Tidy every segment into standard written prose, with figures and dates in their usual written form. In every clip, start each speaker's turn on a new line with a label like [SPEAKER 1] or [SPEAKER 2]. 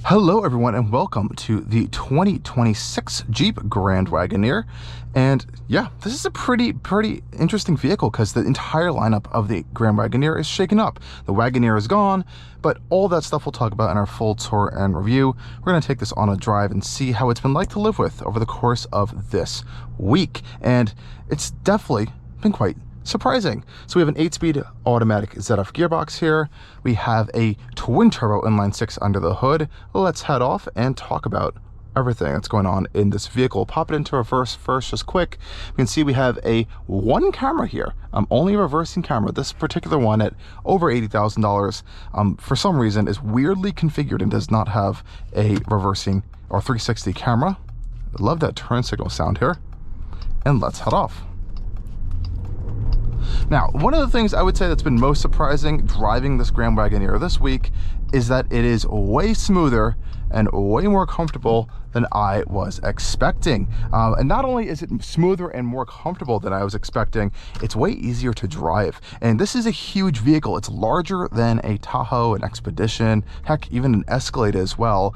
[SPEAKER 1] Hello everyone and welcome to the 2026 Jeep Grand Wagoneer. And yeah, this is a pretty interesting vehicle because the entire lineup of the Grand Wagoneer is shaken up. The Wagoneer is gone, but all that stuff we'll talk about in our full tour and review. We're going to take this on a drive and see how it's been like to live with over the course of this week. And it's definitely been quite surprising. So we have an 8-speed automatic ZF gearbox here. We have a twin turbo inline 6 under the hood. Let's head off and talk about everything that's going on in this vehicle. Pop it into reverse first, just quick. You can see we have a one camera here, only a reversing camera. This particular one at over $80,000 for some reason is weirdly configured and does not have a reversing or 360 camera. I love that turn signal sound here. And let's head off. Now, one of the things I would say that's been most surprising driving this Grand Wagoneer this week is that it is way smoother and way more comfortable than I was expecting. And not only is it smoother and more comfortable than I was expecting, it's way easier to drive. And this is a huge vehicle. It's larger than a Tahoe and Expedition, heck, even an Escalade as well.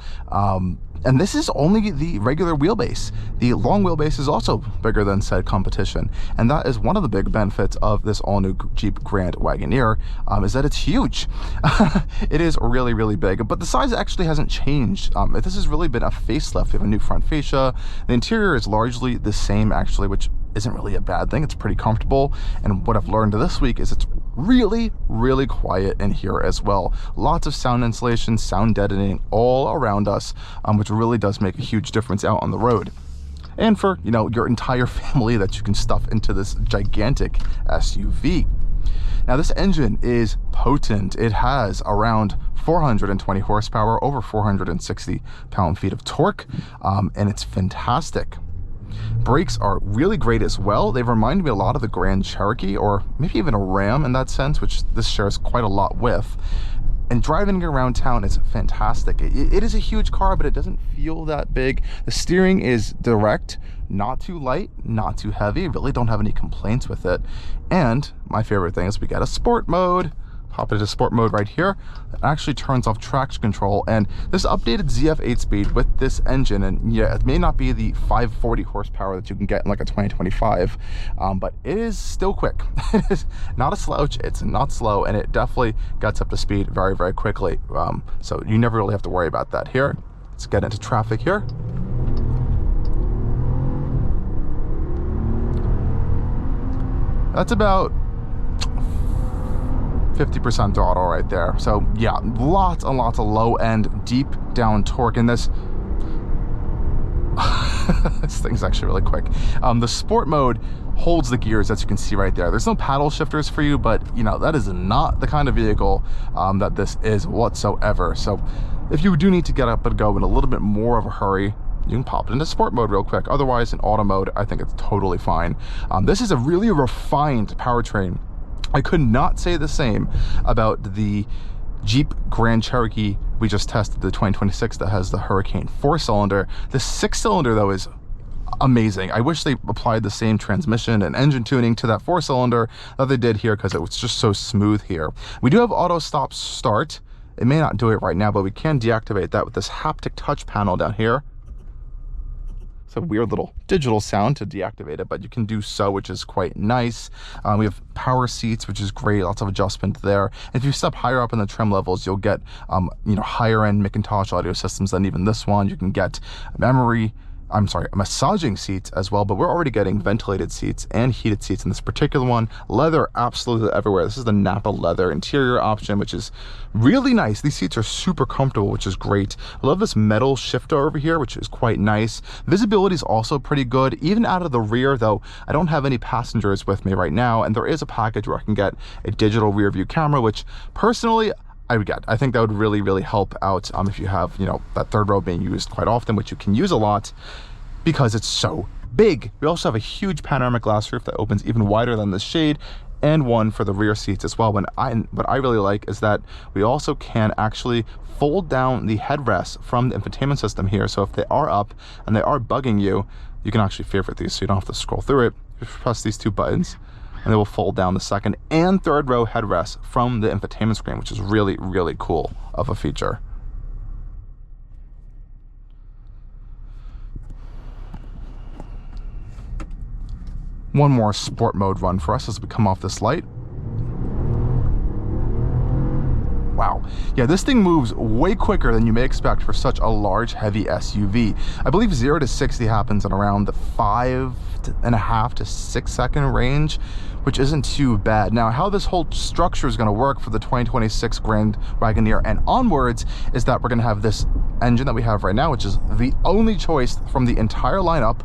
[SPEAKER 1] And this is only the regular wheelbase. The long wheelbase is also bigger than said competition. And that is one of the big benefits of this all-new Jeep Grand Wagoneer, is that it's huge. It is really big, but the size actually hasn't changed. This has really been a facelift. We have a new front fascia. The interior is largely the same, actually, which isn't really a bad thing. It's pretty comfortable. And what I've learned this week is it's really quiet in here as well. Lots of sound insulation, sound deadening all around us, which really does make a huge difference out on the road. And for, you know, your entire family that you can stuff into this gigantic SUV. Now, this engine is potent. It has around 420 horsepower, over 460 pound-feet of torque, and it's fantastic. Brakes are really great as well. They remind me a lot of the Grand Cherokee, or maybe even a Ram in that sense, which this shares quite a lot with. And driving around town is fantastic. It is a huge car, but it doesn't feel that big. The steering is direct, not too light, not too heavy. Really don't have any complaints with it. And my favorite thing is we got a sport mode. Pop it into sport mode right here. It actually turns off traction control, and this updated ZF 8-speed with this engine, and yeah, it may not be the 540 horsepower that you can get in like a 2025, but it is still quick. It is not a slouch, it's not slow, and it definitely gets up to speed very quickly. So you never really have to worry about that here. Let's get into traffic here. That's about 50% throttle right there. So yeah, lots and lots of low end, deep down torque in this. This thing's actually really quick. The sport mode holds the gears, as you can see right there. There's no paddle shifters for you, but you know, that is not the kind of vehicle that this is whatsoever. So if you do need to get up and go in a little bit more of a hurry, you can pop it into sport mode real quick. Otherwise, in auto mode, I think it's totally fine. This is a really refined powertrain. I could not say the same about the Jeep Grand Cherokee we just tested, the 2026 that has the Hurricane 4-cylinder. The 6-cylinder though is amazing. I wish they applied the same transmission and engine tuning to that 4-cylinder that they did here, because it was just so smooth here. We do have auto stop start. It may not do it right now, but we can deactivate that with this haptic touch panel down here. A weird little digital sound to deactivate it, but you can do so, which is quite nice. We have power seats, which is great. Lots of adjustment there. And if you step higher up in the trim levels, you'll get you know, higher end Macintosh audio systems than even this one. You can get massaging seats as well, but we're already getting ventilated seats and heated seats in this particular one. Leather absolutely everywhere. This is the Napa leather interior option, which is really nice. These seats are super comfortable, which is great. I love this metal shifter over here, which is quite nice. Visibility is also pretty good, even out of the rear, though I don't have any passengers with me right now, and there is a package where I can get a digital rear view camera, which personally I would get. I think that would really help out if you have, you know, that third row being used quite often, which you can use a lot because it's so big. We also have a huge panoramic glass roof that opens even wider than the shade, and one for the rear seats as well. What I really like is that we also can actually fold down the headrests from the infotainment system here. So if they are up and they are bugging you, you can actually favorite these so you don't have to scroll through it. Just press these two buttons and they will fold down the second and third row headrests from the infotainment screen, which is really, really cool of a feature. one more sport mode run for us as we come off this light. Wow. Yeah, this thing moves way quicker than you may expect for such a large, heavy SUV. I believe 0 to 60 happens in around the 5.5 to 6 second range, which isn't too bad. Now, how this whole structure is going to work for the 2026 Grand Wagoneer and onwards is that we're going to have this engine that we have right now, which is the only choice from the entire lineup.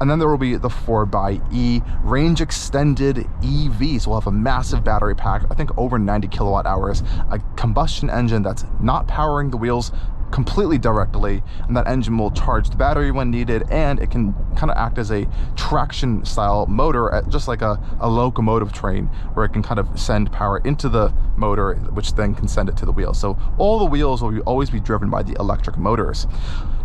[SPEAKER 1] And then there will be the 4xe range extended EV. So we'll have a massive battery pack, I think over 90 kilowatt hours, a combustion engine that's not powering the wheels completely directly, and that engine will charge the battery when needed, and it can kind of act as a traction style motor, at just like a locomotive train, where it can kind of send power into the motor, which then can send it to the wheels. So all the wheels will always be driven by the electric motors.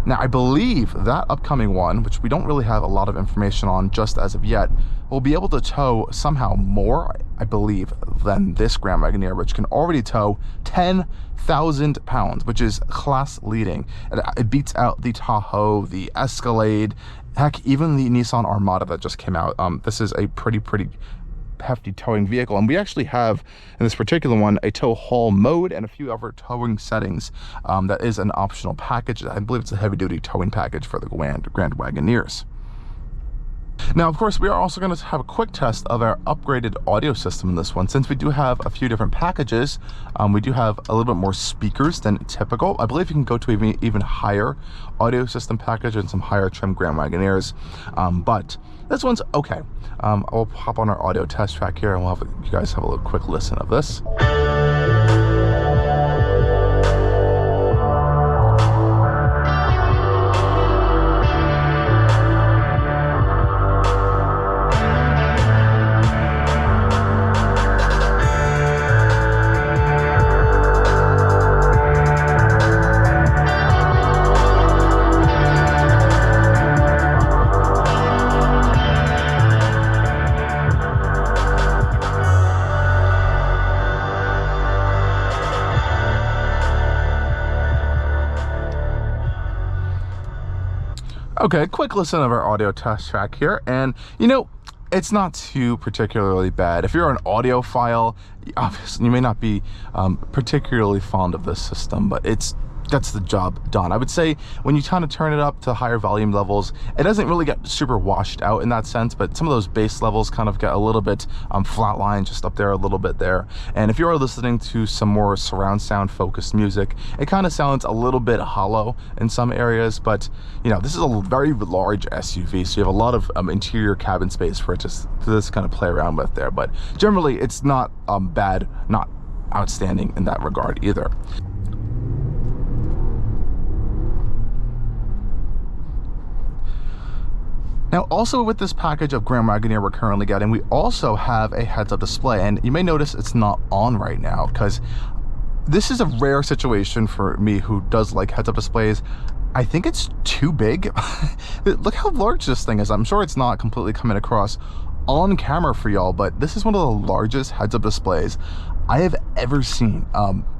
[SPEAKER 1] Now, I believe that upcoming one, which we don't really have a lot of information on just as of yet, will be able to tow somehow more, I believe, than this Grand Wagoneer, which can already tow 10,000 pounds, which is class leading. It beats out the Tahoe, the Escalade, heck, even the Nissan Armada that just came out. This is a pretty hefty towing vehicle, and we actually have in this particular one a tow haul mode and a few other towing settings. That is an optional package. I believe it's a heavy-duty towing package for the Grand Wagoneers. Now, of course, we are also going to have a quick test of our upgraded audio system in this one. Since we do have a few different packages, we do have a little bit more speakers than typical. I believe you can go to even higher audio system package and some higher trim Grand Wagoneers, but this one's okay. I'll hop on our audio test track here, and we'll have you guys have a little quick listen of this. Okay, quick listen of our audio test track here, and you know, it's not too particularly bad. If you're an audiophile, obviously you may not be particularly fond of this system, but gets the job done. I would say when you kind of turn it up to higher volume levels, it doesn't really get super washed out in that sense, but some of those bass levels kind of get a little bit flatline, just up there a little bit there. And if you are listening to some more surround sound focused music, it kind of sounds a little bit hollow in some areas. But you know, this is a very large SUV, so you have a lot of interior cabin space for it to kind of play around with there. But generally, it's not bad, not outstanding in that regard either. Now, also with this package of Grand Wagoneer we're currently getting, we also have a heads-up display, and you may notice it's not on right now because this is a rare situation for me who does like heads-up displays. I think it's too big. Look how large this thing is. I'm sure it's not completely coming across on camera for y'all, but this is one of the largest heads-up displays I have ever seen,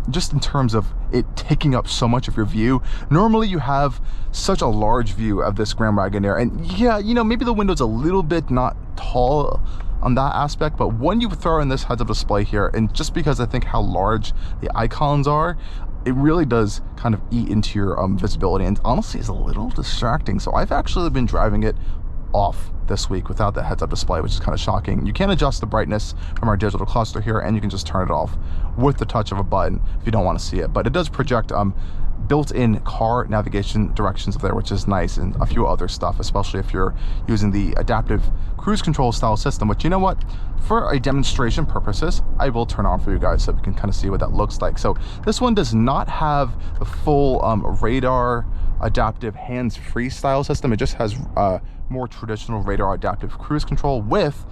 [SPEAKER 1] just in terms of it taking up so much of your view. Normally you have such a large view of this Grand Wagoneer, and yeah, you know, maybe the window's a little bit not tall on that aspect, but when you throw in this heads-up display here, and just because I think how large the icons are, it really does kind of eat into your visibility, and honestly is a little distracting. So I've actually been driving it off this week without the heads-up display, which is kind of shocking. You can adjust the brightness from our digital cluster here, and you can just turn it off with the touch of a button if you don't want to see it. But it does project built-in car navigation directions up there, which is nice, and a few other stuff, especially if you're using the adaptive cruise control style system, which, you know what, for a demonstration purposes, I will turn on for you guys so we can kind of see what that looks like. So this one does not have the full radar adaptive hands-free style system. It just has more traditional radar adaptive cruise control with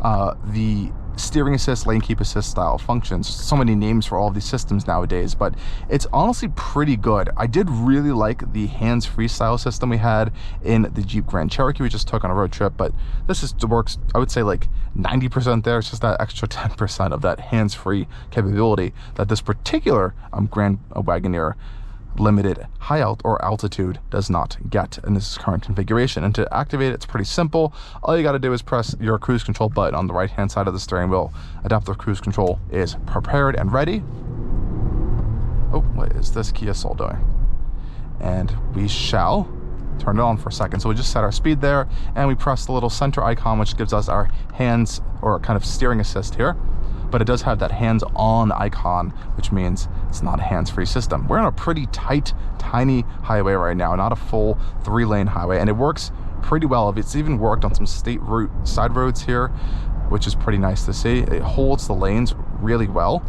[SPEAKER 1] the steering assist, lane keep assist style functions. So many names for all of these systems nowadays, but it's honestly pretty good. I did really like the hands-free style system we had in the Jeep Grand Cherokee we just took on a road trip, but this just works, I would say, like 90% there. It's just that extra 10% of that hands-free capability that this particular Grand Wagoneer Limited Altitude does not get in this current configuration. And to activate it, it's pretty simple. All you got to do is press your cruise control button on the right hand side of the steering wheel. Adaptive cruise control is prepared and ready. Oh, what is this Kia Soul doing? And we shall turn it on for a second. So we just set our speed there, and we press the little center icon, which gives us our hands or kind of steering assist here. But it does have that hands-on icon, which means it's not a hands-free system. We're on a pretty tight, tiny highway right now, not a full 3-lane highway, and it works pretty well. It's even worked on some side roads here, which is pretty nice to see. It holds the lanes really well.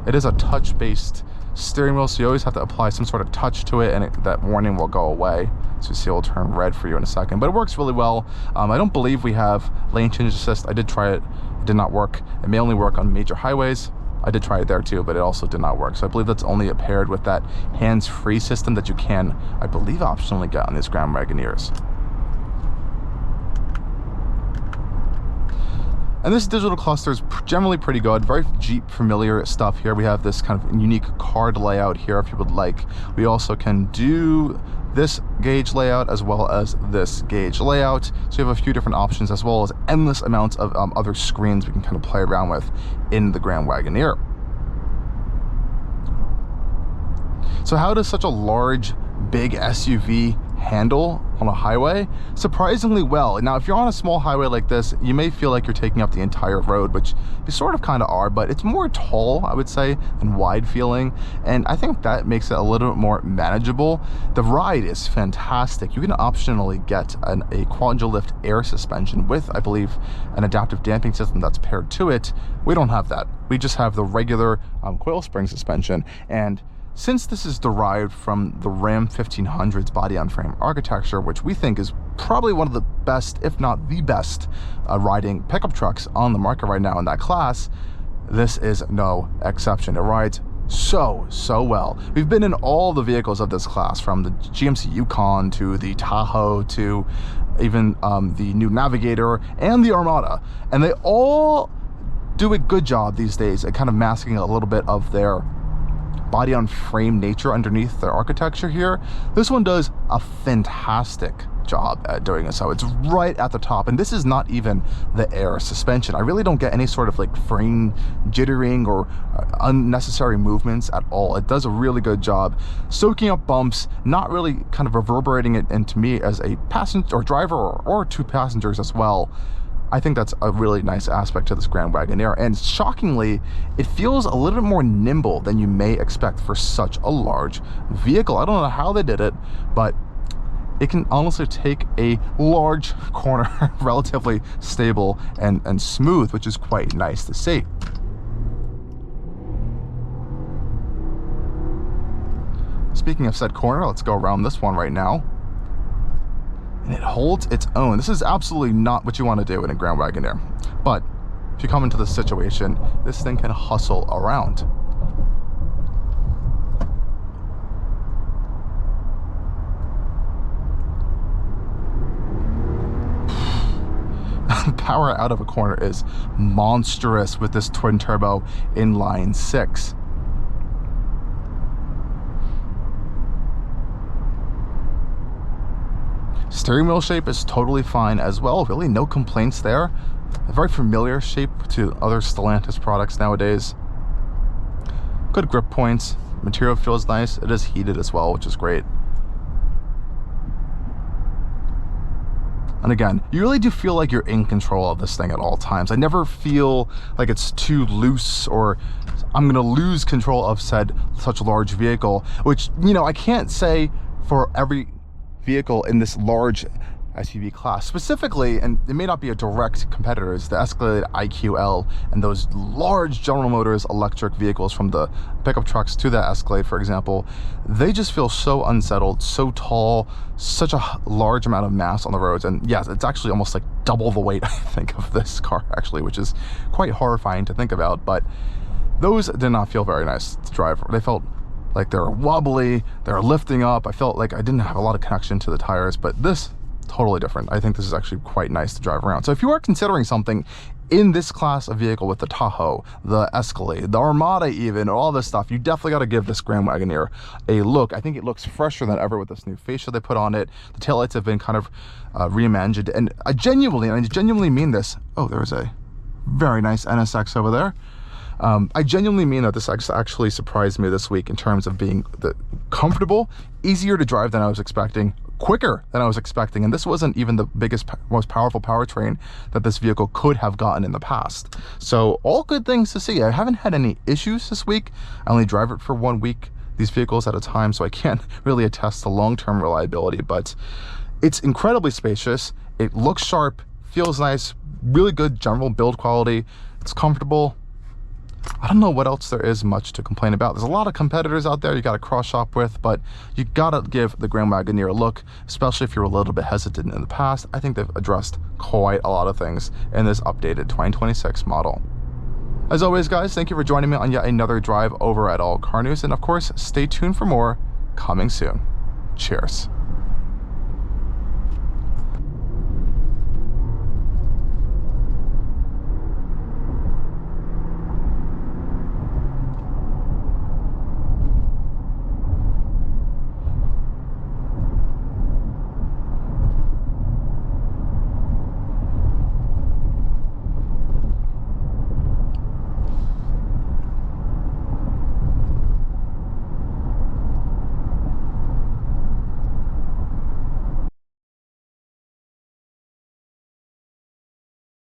[SPEAKER 1] It is a touch-based steering wheel, so you always have to apply some sort of touch to it, and that warning will go away. So you see it will turn red for you in a second, but it works really well. I don't believe we have lane change assist. I did try it. Did not work. It may only work on major highways. I did try it there too, but it also did not work. So I believe that's only paired with that hands-free system that you can, I believe, optionally get on these Grand Wagoneers. And this digital cluster is generally pretty good, very Jeep familiar stuff here. We have this kind of unique card layout here if you would like. We also can do this gauge layout as well as this gauge layout. So you have a few different options as well as endless amounts of other screens we can kind of play around with in the Grand Wagoneer. So how does such a large, big SUV handle on a highway? Surprisingly well. Now, if you're on a small highway like this, you may feel like you're taking up the entire road, which you sort of kind of are, but it's more tall, I would say, than wide feeling, and I think that makes it a little bit more manageable. The ride is fantastic. You can optionally get a Quadrilift air suspension with, I believe, an adaptive damping system that's paired to it. We don't have that. We just have the regular coil spring suspension, and since this is derived from the Ram 1500's body-on-frame architecture, which we think is probably one of the best, if not the best, riding pickup trucks on the market right now in that class, this is no exception. It rides so well. We've been in all the vehicles of this class, from the GMC Yukon to the Tahoe to even the new Navigator and the Armada, and they all do a good job these days at kind of masking a little bit of their body on frame nature underneath their architecture here. This one does a fantastic job at doing it. So it's right at the top, and this is not even the air suspension. I really don't get any sort of like frame jittering or unnecessary movements at all. It does a really good job soaking up bumps, not really kind of reverberating it into me as a passenger or driver or two passengers as well. I think that's a really nice aspect to this Grand Wagoneer, and shockingly, it feels a little bit more nimble than you may expect for such a large vehicle. I don't know how they did it, but it can honestly take a large corner relatively stable and smooth, which is quite nice to see. Speaking of said corner, let's go around this one right now. And it holds its own. This is absolutely not what you want to do in a Grand Wagoneer. But if you come into this situation, this thing can hustle around. Power out of a corner is monstrous with this twin turbo inline 6. Steering wheel shape is totally fine as well. Really no complaints there. A very familiar shape to other Stellantis products nowadays. Good grip points. Material feels nice. It is heated as well, which is great. And again, you really do feel like you're in control of this thing at all times. I never feel like it's too loose or I'm gonna lose control of said such a large vehicle, which, you know, I can't say for every vehicle in this large SUV class. Specifically, and it may not be a direct competitor, is the Escalade IQL and those large General Motors electric vehicles from the pickup trucks to that Escalade, for example. They just feel so unsettled, so tall, such a large amount of mass on the roads. And yes, it's actually almost like double the weight, I think, of this car actually, which is quite horrifying to think about. But those did not feel very nice to drive. They felt like they're wobbly, they're lifting up. I felt like I didn't have a lot of connection to the tires, but this totally different. I think this is actually quite nice to drive around. So if you are considering something in this class of vehicle with the Tahoe, the Escalade, the Armada even, all this stuff, you definitely got to give this Grand Wagoneer a look. I think it looks fresher than ever with this new fascia they put on it. The taillights have been kind of reimagined, and I genuinely mean this. Oh, there's a very nice NSX over there. I genuinely mean that this actually surprised me this week in terms of being comfortable, easier to drive than I was expecting, quicker than I was expecting, and this wasn't even the biggest, most powerful powertrain that this vehicle could have gotten in the past. So all good things to see. I haven't had any issues this week. I only drive it for 1 week, these vehicles at a time, so I can't really attest to long-term reliability, but it's incredibly spacious. It looks sharp, feels nice, really good general build quality. It's comfortable. I don't know what else there is much to complain about. There's a lot of competitors out there you got to cross shop with, but you got to give the Grand Wagoneer a look, especially if you're a little bit hesitant in the past. I think they've addressed quite a lot of things in this updated 2026 model. As always, guys, thank you for joining me on yet another drive over at Allcarnews, and of course, stay tuned for more coming soon. Cheers.